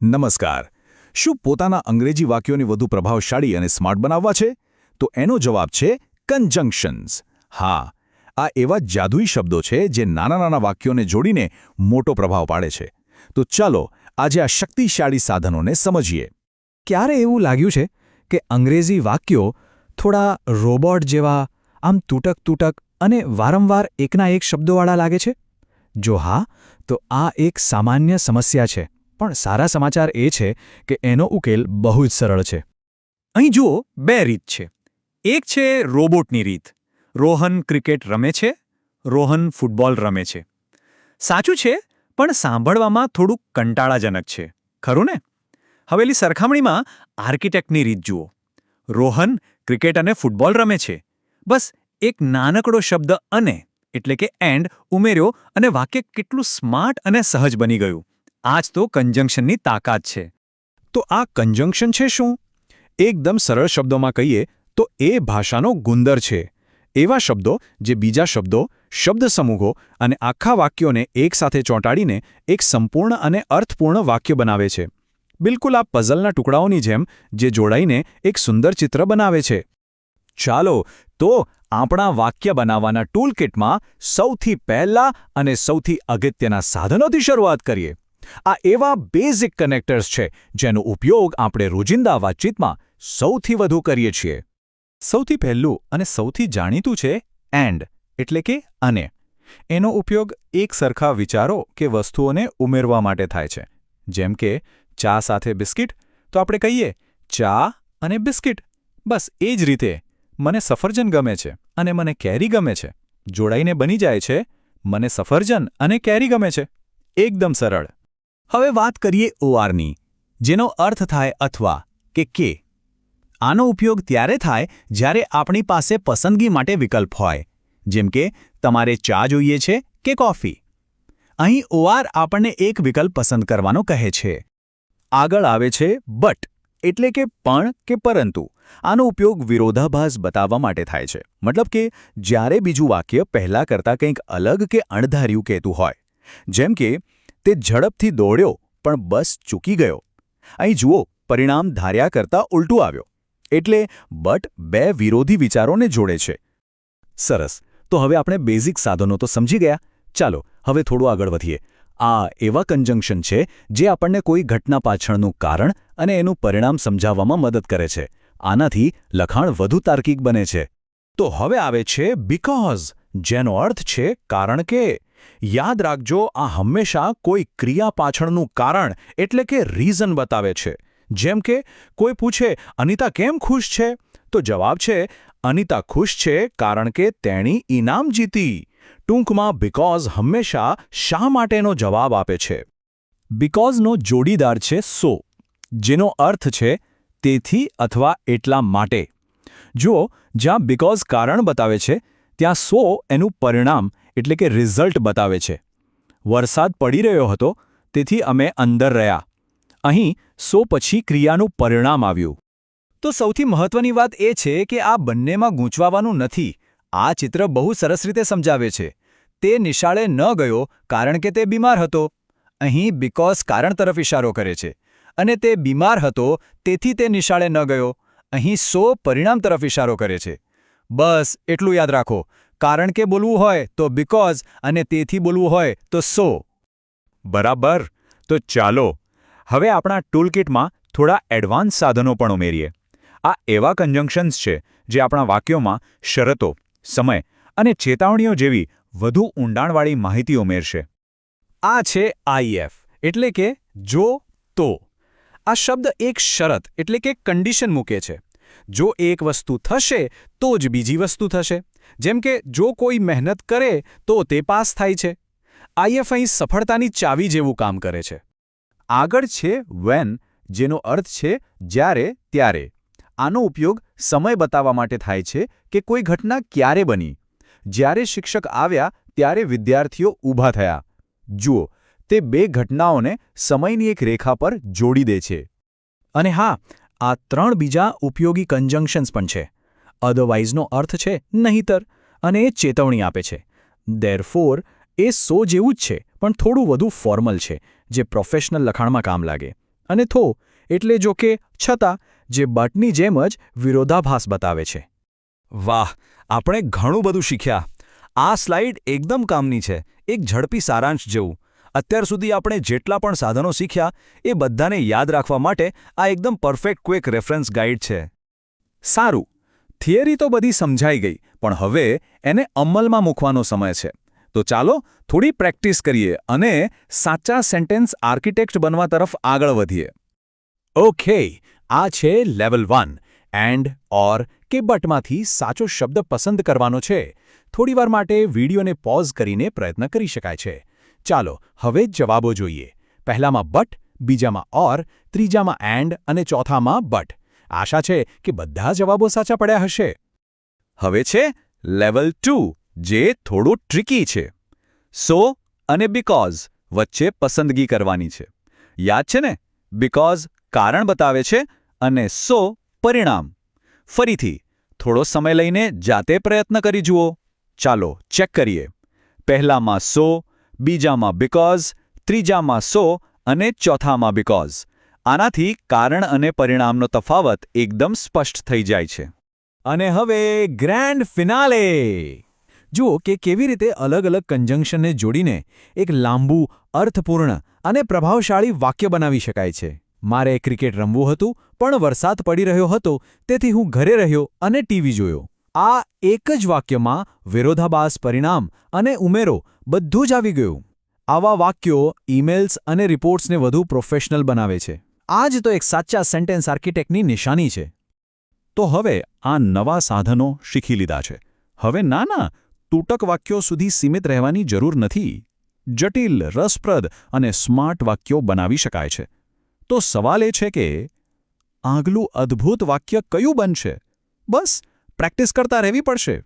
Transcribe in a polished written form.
નમસ્કાર. શું પોતાના અંગ્રેજી વાક્યોને વધુ પ્રભાવશાળી અને સ્માર્ટ બનાવવા છે? તો એનો જવાબ છે કન્જંક્શન્સ. હા, આ એવા જાદુઈ શબ્દો છે જે નાના નાના વાક્યોને જોડીને મોટો પ્રભાવ પાડે છે. તો ચાલો આજે આ શક્તિશાળી સાધનોને સમજીએ. ક્યારે એવું લાગ્યું છે કે અંગ્રેજી વાક્યો થોડા રોબોટ જેવા આમ તૂટક અને વારંવાર એકના એક શબ્દોવાળા લાગે છે? જો હા, તો આ એક સામાન્ય સમસ્યા છે. પણ સારા સમાચાર એ છે કે એનો ઉકેલ બહુ જ સરળ છે. અહીં જુઓ, બે રીત છે. એક છે રોબોટની રીત. રોહન ક્રિકેટ રમે છે, રોહન ફૂટબોલ રમે છે. સાચું છે, પણ સાંભળવામાં થોડુંક કંટાળાજનક છે, ખરું ને? હવેલી સરખામણીમાં આર્કિટેક્ટની રીત જુઓ. રોહન ક્રિકેટ અને ફૂટબોલ રમે છે. બસ એક નાનકડો શબ્દ અને એટલે કે એન્ડ ઉમેર્યો અને વાક્ય કેટલું સ્માર્ટ અને સહજ બની ગયું. આ જ તો કન્જંક્શનની તાકાત છે. તો આ કન્જંક્શન છે શું? એકદમ સરળ શબ્દોમાં કહીએ તો એ ભાષાનો ગુંદર છે. એવા શબ્દો જે બીજા શબ્દો, શબ્દ સમૂહો અને આખા વાક્યોને એકસાથે ચોંટાડીને એક સંપૂર્ણ અને અર્થપૂર્ણ વાક્ય બનાવે છે. બિલકુલ આ પઝલના ટુકડાઓની જેમ જે જોડાઈને એક સુંદર ચિત્ર બનાવે છે. ચાલો તો આપણા વાક્ય બનાવવાના ટૂલકિટમાં સૌથી પહેલા અને સૌથી અગત્યના સાધનોથી શરૂઆત કરીએ. આ એવા બેઝિક કનેક્ટર્સ છે જેનો ઉપયોગ આપણે રોજિંદા વાતચીતમાં સૌથી વધુ કરીએ છીએ. સૌથી પહેલું અને સૌથી જાણીતું છે એન્ડ એટલે કે અને. એનો ઉપયોગ એક સરખા વિચારો કે વસ્તુઓને ઉમેરવા માટે થાય છે. જેમ કે ચા સાથે બિસ્કિટ, તો આપણે કહીએ ચા અને બિસ્કિટ. બસ એ જ રીતે મને સફરજન ગમે છે અને મને કેરી ગમે છે જોડાઈને બની જાય છે મને સફરજન અને કેરી ગમે છે. એકદમ સરળ. હવે વાત કરીએ ઓઆરની, જેનો અર્થ થાય અથવા કે. આનો ઉપયોગ ત્યારે થાય જ્યારે આપણી પાસે પસંદગી માટે વિકલ્પ હોય, જેમ કે તમારે ચા જોઈએ છે કે કોફી. અહીં ઓઆર આપણને એક વિકલ્પ પસંદ કરવાનો કહે છે. આગળ આવે છે બટ એટલે કે પણ કે પરંતુ. આનો ઉપયોગ વિરોધાભાસ બતાવવા માટે થાય છે. મતલબ કે જ્યારે બીજું વાક્ય પહેલાં કરતાં કંઈક અલગ કે અણધાર્યું કહેતું હોય. જેમ કે તે ઝડપથી દોડ્યો પણ બસ ચૂકી ગયો. અહીં જુઓ, પરિણામ ધાર્યા કરતાં ઉલટું આવ્યો. એટલે બટ બે વિરોધી વિચારોને જોડે છે. સરસ. તો હવે આપણે બેઝિક સાધનો તો સમજી ગયા. ચાલો હવે થોડું આગળ વધીએ. આ એવા કન્જંક્શન છે જે આપણને કોઈ ઘટના પાછળનું કારણ અને એનું પરિણામ સમજાવવામાં મદદ કરે છે. આનાથી લખાણ વધુ તાર્કિક બને છે. તો હવે આવે છે બીકોઝ, જેનો અર્થ છે કારણ કે. યાદ રાખજો, આ હંમેશા કોઈ ક્રિયા પાછળનું કારણ એટલે કે રીઝન બતાવે છે. જેમ કે કોઈ પૂછે અનિતા કેમ ખુશ છે? તો જવાબ છે અનિતા ખુશ છે કારણ કે તેણી ઇનામ જીતી. ટૂંકમાં બીકોઝ હંમેશા શા માટેનો જવાબ આપે છે. બીકોઝનો જોડીદાર છે સો, જેનો અર્થ છે તેથી અથવા એટલા માટે. જુઓ, જ્યાં બીકોઝ કારણ બતાવે છે ત્યાં સો એનું પરિણામ એટલે કે રિઝલ્ટ બતાવે છે. વરસાદ પડી રહ્યો હતો તેથી અમે અંદર રહ્યા. અહીં સો પછી ક્રિયાનું પરિણામ આવ્યું. તો સૌથી મહત્વની વાત એ છે કે આ બંનેમાં ગૂંચવાવાનું નથી. આ ચિત્ર બહુ સરસ રીતે સમજાવે છે. તે નિશાળે ન ગયો કારણ કે તે બીમાર હતો. અહીં બીકોઝ કારણ તરફ ઇશારો કરે છે. અને તે બીમાર હતો તેથી તે નિશાળે ન ગયો. અહીં સો પરિણામ તરફ ઇશારો કરે છે. બસ એટલું યાદ રાખો. કારણ કે બોલવું હોય તો બીકોઝ અને તેથી બોલવું હોય તો સો. બરાબર. તો ચાલો હવે આપણા ટૂલકિટમાં થોડા એડવાન્સ સાધનો પણ ઉમેરીએ. આ એવા કન્જંક્શન્સ છે જે આપણા વાક્યોમાં શરતો, સમય અને ચેતવણીઓ જેવી વધુ ઊંડાણવાળી માહિતી ઉમેરશે. આ છે આઈએફ એટલે કે જો તો. આ શબ્દ એક શરત એટલે કે કન્ડિશન મૂકે છે. જો એક વસ્તુ થશે તો જ બીજી વસ્તુ થશે. જેમ કે જો કોઈ મહેનત કરે તો તે પાસ થાય છે. આઈએફ અહીં સફળતાની ચાવી જેવું કામ કરે છે. આગળ છે વેન, જેનો અર્થ છે જ્યારે ત્યારે. આનો ઉપયોગ સમય બતાવવા માટે થાય છે કે કોઈ ઘટના ક્યારે બની. જ્યારે શિક્ષક આવ્યા ત્યારે વિદ્યાર્થીઓ ઊભા થયા. જુઓ, તે બે ઘટનાઓને સમયની એક રેખા પર જોડી દે છે. અને હા, આ ત્રણ બીજા ઉપયોગી કન્જંક્શન્સ પણ છે. અધરવાઇઝનો અર્થ છે નહીંતર, અને એ ચેતવણી આપે છે. ધેરફોર એ સો જેવું જ છે પણ થોડું વધુ ફોર્મલ છે, જે પ્રોફેશનલ લખાણમાં કામ લાગે. અને થો એટલે જો કે છતાં, જે બટની જેમ જ વિરોધાભાસ બતાવે છે. વાહ, આપણે ઘણું બધું શીખ્યા. આ સ્લાઇડ એકદમ કામની છે, એક ઝડપી સારાંશ જેવું. અત્યાર સુધી આપણે જેટલા પણ સાધનો શીખ્યા એ બધાને યાદ રાખવા માટે આ એકદમ પરફેક્ટ ક્વિક રેફરન્સ ગાઈડ છે. સારું, થિયરી તો બધી સમજાઈ ગઈ, પણ હવે એને અમલમાં મૂકવાનો સમય છે. તો ચાલો થોડી પ્રેક્ટિસ કરીએ અને સાચા સેન્ટેન્સ આર્કિટેક્ટ બનવા તરફ આગળ વધીએ. ઓકે, આ છે લેવલ 1 એન્ડ, ઓર કે બટમાંથી સાચો શબ્દ પસંદ કરવાનો છે. થોડીવાર માટે વિડીયોને પોઝ કરીને પ્રયત્ન કરી શકાય છે. ચાલો હવે જવાબો જોઈએ. પહેલામાં બટ, બીજામાં ઓર, ત્રીજામાં એન્ડ અને ચોથામાં બટ. આશા છે કે બધા જવાબો સાચા પડ્યા હશે. હવે છે લેવલ 2, જે થોડું ટ્રિકી છે. સો અને બીકોઝ વચ્ચે પસંદગી કરવાની છે. યાદ છે ને? બીકોઝ કારણ બતાવે છે અને સો પરિણામ. ફરીથી થોડો સમય લઈને જાતે પ્રયત્ન કરી જુઓ. ચાલો ચેક કરીએ. પહેલામાં સો, બીજામાં બીકોઝ, ત્રીજામાં સો અને ચોથામાં બીકોઝ. આનાથી કારણ અને પરિણામનો તફાવત એકદમ સ્પષ્ટ થઈ જાય છે. અને હવે ગ્રેન્ડ ફિનાલે. જુઓ કે કેવી રીતે અલગ અલગ કન્જંક્શનને જોડીને એક લાંબુ, અર્થપૂર્ણ અને પ્રભાવશાળી વાક્ય બનાવી શકાય છે. મારે ક્રિકેટ રમવું હતું, પણ વરસાદ પડી રહ્યો હતો, તેથી હું ઘરે રહ્યો અને ટીવી જોયો. આ એક જ વાક્યમાં વિરોધાભાસ, પરિણામ અને ઉમેરો બધું જ આવી ગયું. આવા વાક્યો ઈમેલ્સ અને રિપોર્ટ્સને વધુ પ્રોફેશનલ બનાવે છે. આ જ તો એક સાચા સેન્ટેન્સ આર્કિટેક્ટની નિશાની છે. તો હવે આ નવા સાધનો શીખી લીધા છે. હવે નાના, તૂટક વાક્યો સુધી સીમિત રહેવાની જરૂર નથી. જટિલ, રસપ્રદ અને સ્માર્ટ વાક્યો બનાવી શકાય છે. તો સવાલ એ છે કે આગલું અદ્ભુત વાક્ય કયું બનશે? બસ પ્રેક્ટિસ કરતા રહેવી પડશે.